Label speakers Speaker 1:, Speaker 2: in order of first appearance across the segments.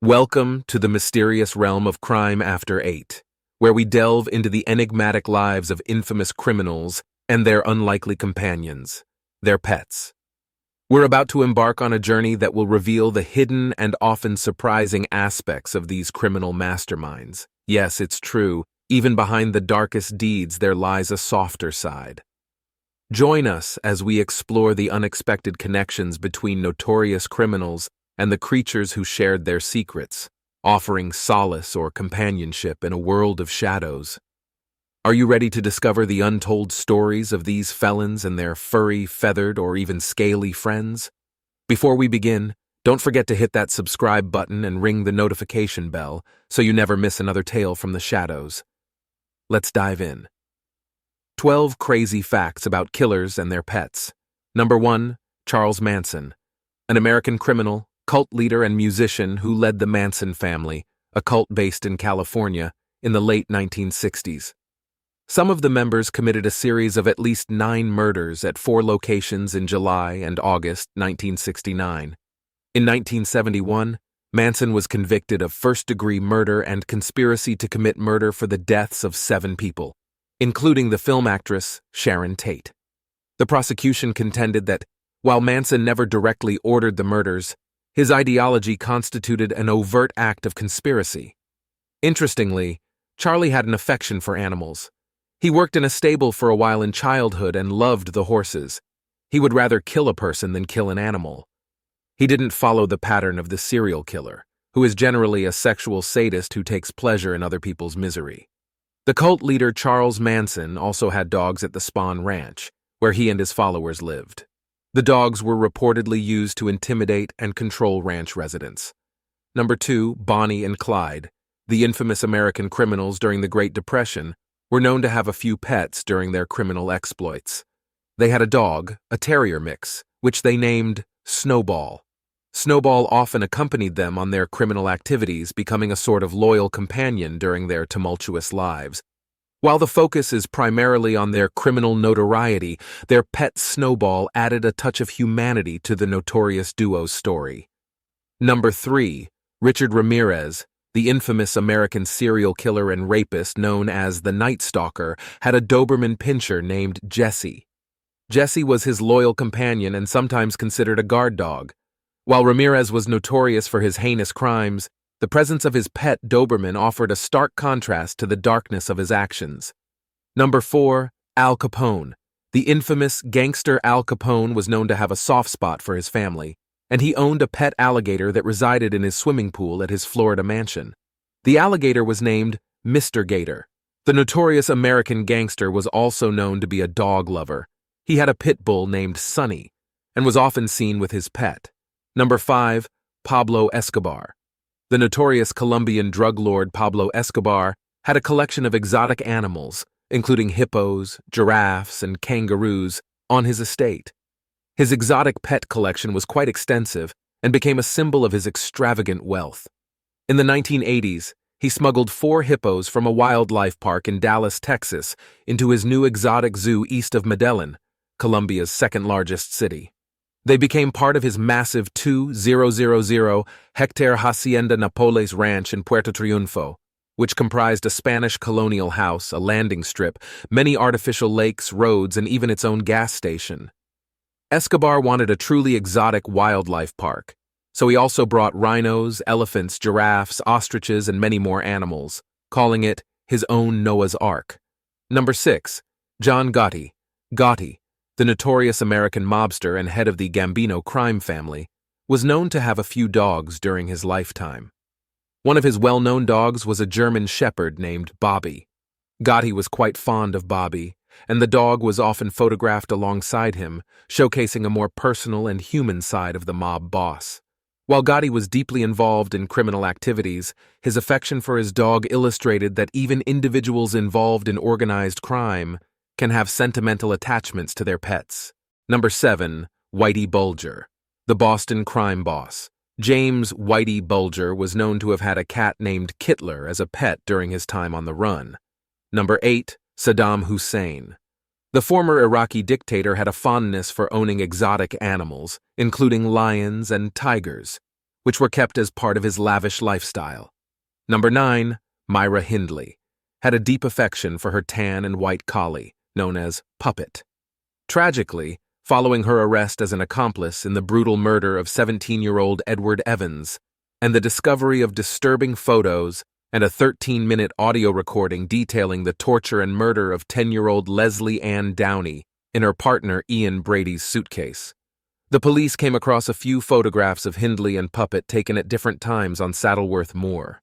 Speaker 1: Welcome to the mysterious realm of Crime After 8, where we delve into the enigmatic lives of infamous criminals and their unlikely companions, their pets. We're about to embark on a journey that will reveal the hidden and often surprising aspects of these criminal masterminds. Yes, it's true, even behind the darkest deeds there lies a softer side. Join us as we explore the unexpected connections between notorious criminals and the creatures who shared their secrets, offering solace or companionship in a world of shadows. Are you ready to discover the untold stories of these felons and their furry, feathered, or even scaly friends? Before we begin, don't forget to hit that subscribe button and ring the notification bell so you never miss another tale from the shadows. Let's dive in. 12 crazy facts about killers and their pets. Number 1. Charles Manson, an American criminal, cult leader, and musician who led the Manson family, a cult based in California, in the late 1960s. Some of the members committed a series of at least 9 murders at 4 locations in July and August 1969. In 1971, Manson was convicted of first-degree murder and conspiracy to commit murder for the deaths of 7 people, including the film actress Sharon Tate. The prosecution contended that, while Manson never directly ordered the murders, his ideology constituted an overt act of conspiracy. Interestingly, Charlie had an affection for animals. He worked in a stable for a while in childhood and loved the horses. He would rather kill a person than kill an animal. He didn't follow the pattern of the serial killer, who is generally a sexual sadist who takes pleasure in other people's misery. The cult leader Charles Manson also had dogs at the Spahn Ranch, where he and his followers lived. The dogs were reportedly used to intimidate and control ranch residents. Number 2. Bonnie and Clyde, the infamous American criminals during the Great Depression, were known to have a few pets during their criminal exploits. They had a dog, a terrier mix, which they named Snowball. Snowball often accompanied them on their criminal activities, becoming a sort of loyal companion during their tumultuous lives. While the focus is primarily on their criminal notoriety, their pet Snowball added a touch of humanity to the notorious duo's story. Number 3. Richard Ramirez, the infamous American serial killer and rapist known as the Night Stalker, had a Doberman pinscher named Jessie. Jessie was his loyal companion and sometimes considered a guard dog. While Ramirez was notorious for his heinous crimes, the presence of his pet Doberman offered a stark contrast to the darkness of his actions. Number 4. Al Capone. The infamous gangster Al Capone was known to have a soft spot for his family, and he owned a pet alligator that resided in his swimming pool at his Florida mansion. The alligator was named Mr. Gator. The notorious American gangster was also known to be a dog lover. He had a pit bull named Sonny, and was often seen with his pet. Number 5. Pablo Escobar. The notorious Colombian drug lord Pablo Escobar had a collection of exotic animals, including hippos, giraffes, and kangaroos, on his estate. His exotic pet collection was quite extensive and became a symbol of his extravagant wealth. In the 1980s, he smuggled 4 hippos from a wildlife park in Dallas, Texas, into his new exotic zoo east of Medellin, Colombia's second-largest city. They became part of his massive 2,000-hectare Hacienda Napoles ranch in Puerto Triunfo, which comprised a Spanish colonial house, a landing strip, many artificial lakes, roads, and even its own gas station. Escobar wanted a truly exotic wildlife park, so he also brought rhinos, elephants, giraffes, ostriches, and many more animals, calling it his own Noah's Ark. Number 6. John Gotti. Gotti, the notorious American mobster and head of the Gambino crime family, was known to have a few dogs during his lifetime. One of his well-known dogs was a German shepherd named Bobby. Gotti was quite fond of Bobby, and the dog was often photographed alongside him, showcasing a more personal and human side of the mob boss. While Gotti was deeply involved in criminal activities, his affection for his dog illustrated that even individuals involved in organized crime can have sentimental attachments to their pets. Number 7. Whitey Bulger, the Boston crime boss. James Whitey Bulger was known to have had a cat named Kittler as a pet during his time on the run. Number 8. Saddam Hussein. The former Iraqi dictator had a fondness for owning exotic animals, including lions and tigers, which were kept as part of his lavish lifestyle. Number 9, Myra Hindley, had a deep affection for her tan and white collie, known as Puppet. Tragically, following her arrest as an accomplice in the brutal murder of 17-year-old Edward Evans, and the discovery of disturbing photos and a 13-minute audio recording detailing the torture and murder of 10-year-old Leslie Ann Downey in her partner Ian Brady's suitcase, the police came across a few photographs of Hindley and Puppet taken at different times on Saddleworth Moor.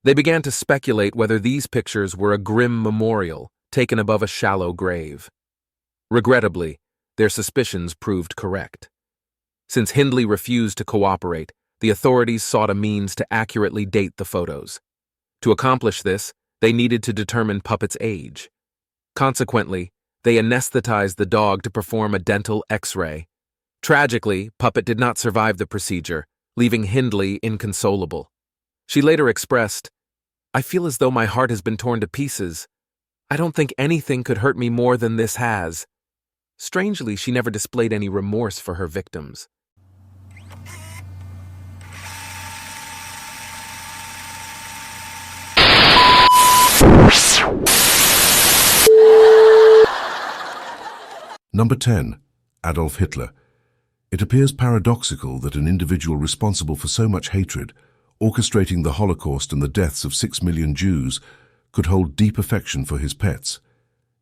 Speaker 1: They began to speculate whether these pictures were a grim memorial taken above a shallow grave. Regrettably, their suspicions proved correct. Since Hindley refused to cooperate, the authorities sought a means to accurately date the photos. To accomplish this, they needed to determine Puppet's age. Consequently, they anesthetized the dog to perform a dental X-ray. Tragically, Puppet did not survive the procedure, leaving Hindley inconsolable. She later expressed, "I feel as though my heart has been torn to pieces. I don't think anything could hurt me more than this has." Strangely, she never displayed any remorse for her victims.
Speaker 2: Number 10. Adolf Hitler. It appears paradoxical that an individual responsible for so much hatred, orchestrating the Holocaust and the deaths of 6 million Jews, could hold deep affection for his pets.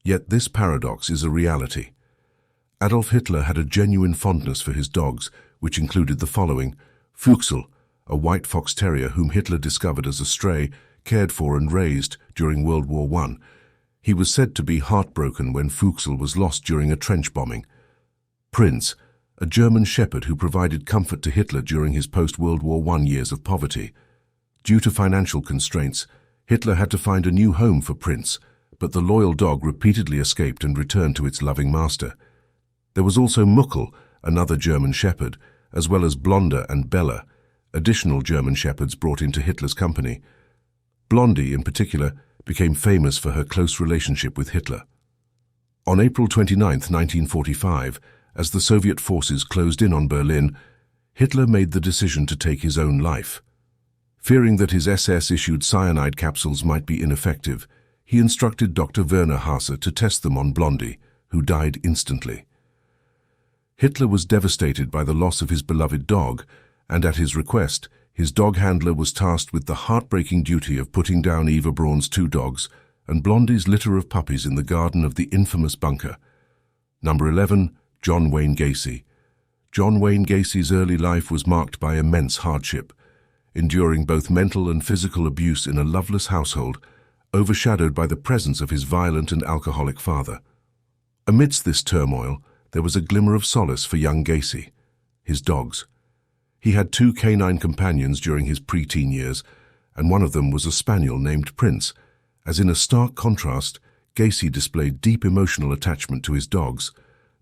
Speaker 2: Yet this paradox is a reality. Adolf Hitler had a genuine fondness for his dogs, which included the following: Füchsel, a white fox terrier whom Hitler discovered as a stray, cared for and raised during World War I. He was said to be heartbroken when Füchsel was lost during a trench bombing. Prince, a German shepherd who provided comfort to Hitler during his post-World War I years of poverty. Due to financial constraints, Hitler had to find a new home for Prince, but the loyal dog repeatedly escaped and returned to its loving master. There was also Muckel, another German shepherd, as well as Blonde and Bella, additional German shepherds brought into Hitler's company. Blondie, in particular, became famous for her close relationship with Hitler. On April 29, 1945, as the Soviet forces closed in on Berlin, Hitler made the decision to take his own life. Fearing that his SS-issued cyanide capsules might be ineffective, he instructed Dr. Werner Haase to test them on Blondie, who died instantly. Hitler was devastated by the loss of his beloved dog, and at his request, his dog handler was tasked with the heartbreaking duty of putting down Eva Braun's 2 dogs and Blondie's litter of puppies in the garden of the infamous bunker. Number 11. John Wayne Gacy. John Wayne Gacy's early life was marked by immense hardship, enduring both mental and physical abuse in a loveless household, overshadowed by the presence of his violent and alcoholic father. Amidst this turmoil, there was a glimmer of solace for young Gacy: his dogs. He had 2 canine companions during his pre-teen years, and one of them was a spaniel named Prince. As in a stark contrast, Gacy displayed deep emotional attachment to his dogs.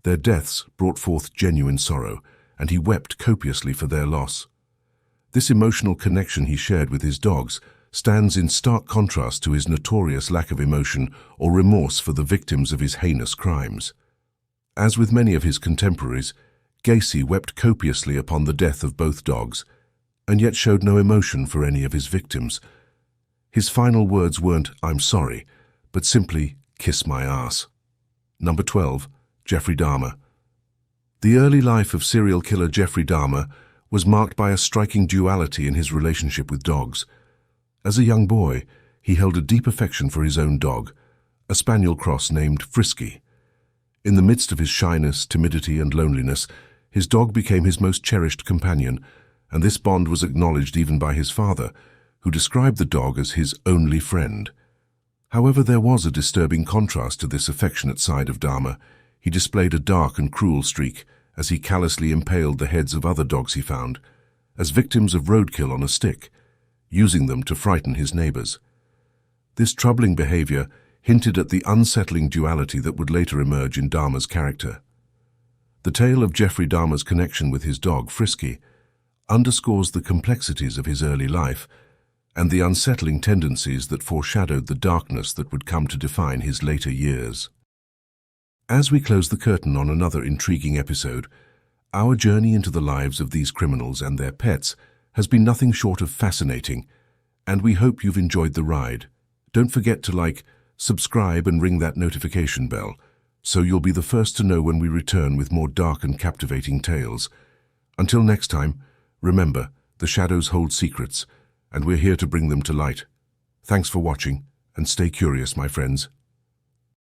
Speaker 2: Their deaths brought forth genuine sorrow, and he wept copiously for their loss. This emotional connection he shared with his dogs stands in stark contrast to his notorious lack of emotion or remorse for the victims of his heinous crimes. As with many of his contemporaries, Gacy wept copiously upon the death of both dogs, and yet showed no emotion for any of his victims. His final words weren't, "I'm sorry," but simply, "kiss my ass." Number 12. Jeffrey Dahmer. The early life of serial killer Jeffrey Dahmer was marked by a striking duality in his relationship with dogs. As a young boy, he held a deep affection for his own dog, a spaniel cross named Frisky. In the midst of his shyness, timidity, and loneliness, his dog became his most cherished companion, and this bond was acknowledged even by his father, who described the dog as his only friend. However, there was a disturbing contrast to this affectionate side of Dahmer. He displayed a dark and cruel streak as he callously impaled the heads of other dogs he found, as victims of roadkill on a stick, using them to frighten his neighbors. This troubling behavior hinted at the unsettling duality that would later emerge in Dahmer's character. The tale of Jeffrey Dahmer's connection with his dog, Frisky, underscores the complexities of his early life and the unsettling tendencies that foreshadowed the darkness that would come to define his later years. As we close the curtain on another intriguing episode, our journey into the lives of these criminals and their pets has been nothing short of fascinating, and we hope you've enjoyed the ride. Don't forget to like, subscribe and ring that notification bell, so you'll be the first to know when we return with more dark and captivating tales. Until next time, remember, the shadows hold secrets, and we're here to bring them to light. Thanks for watching, and stay curious, my friends.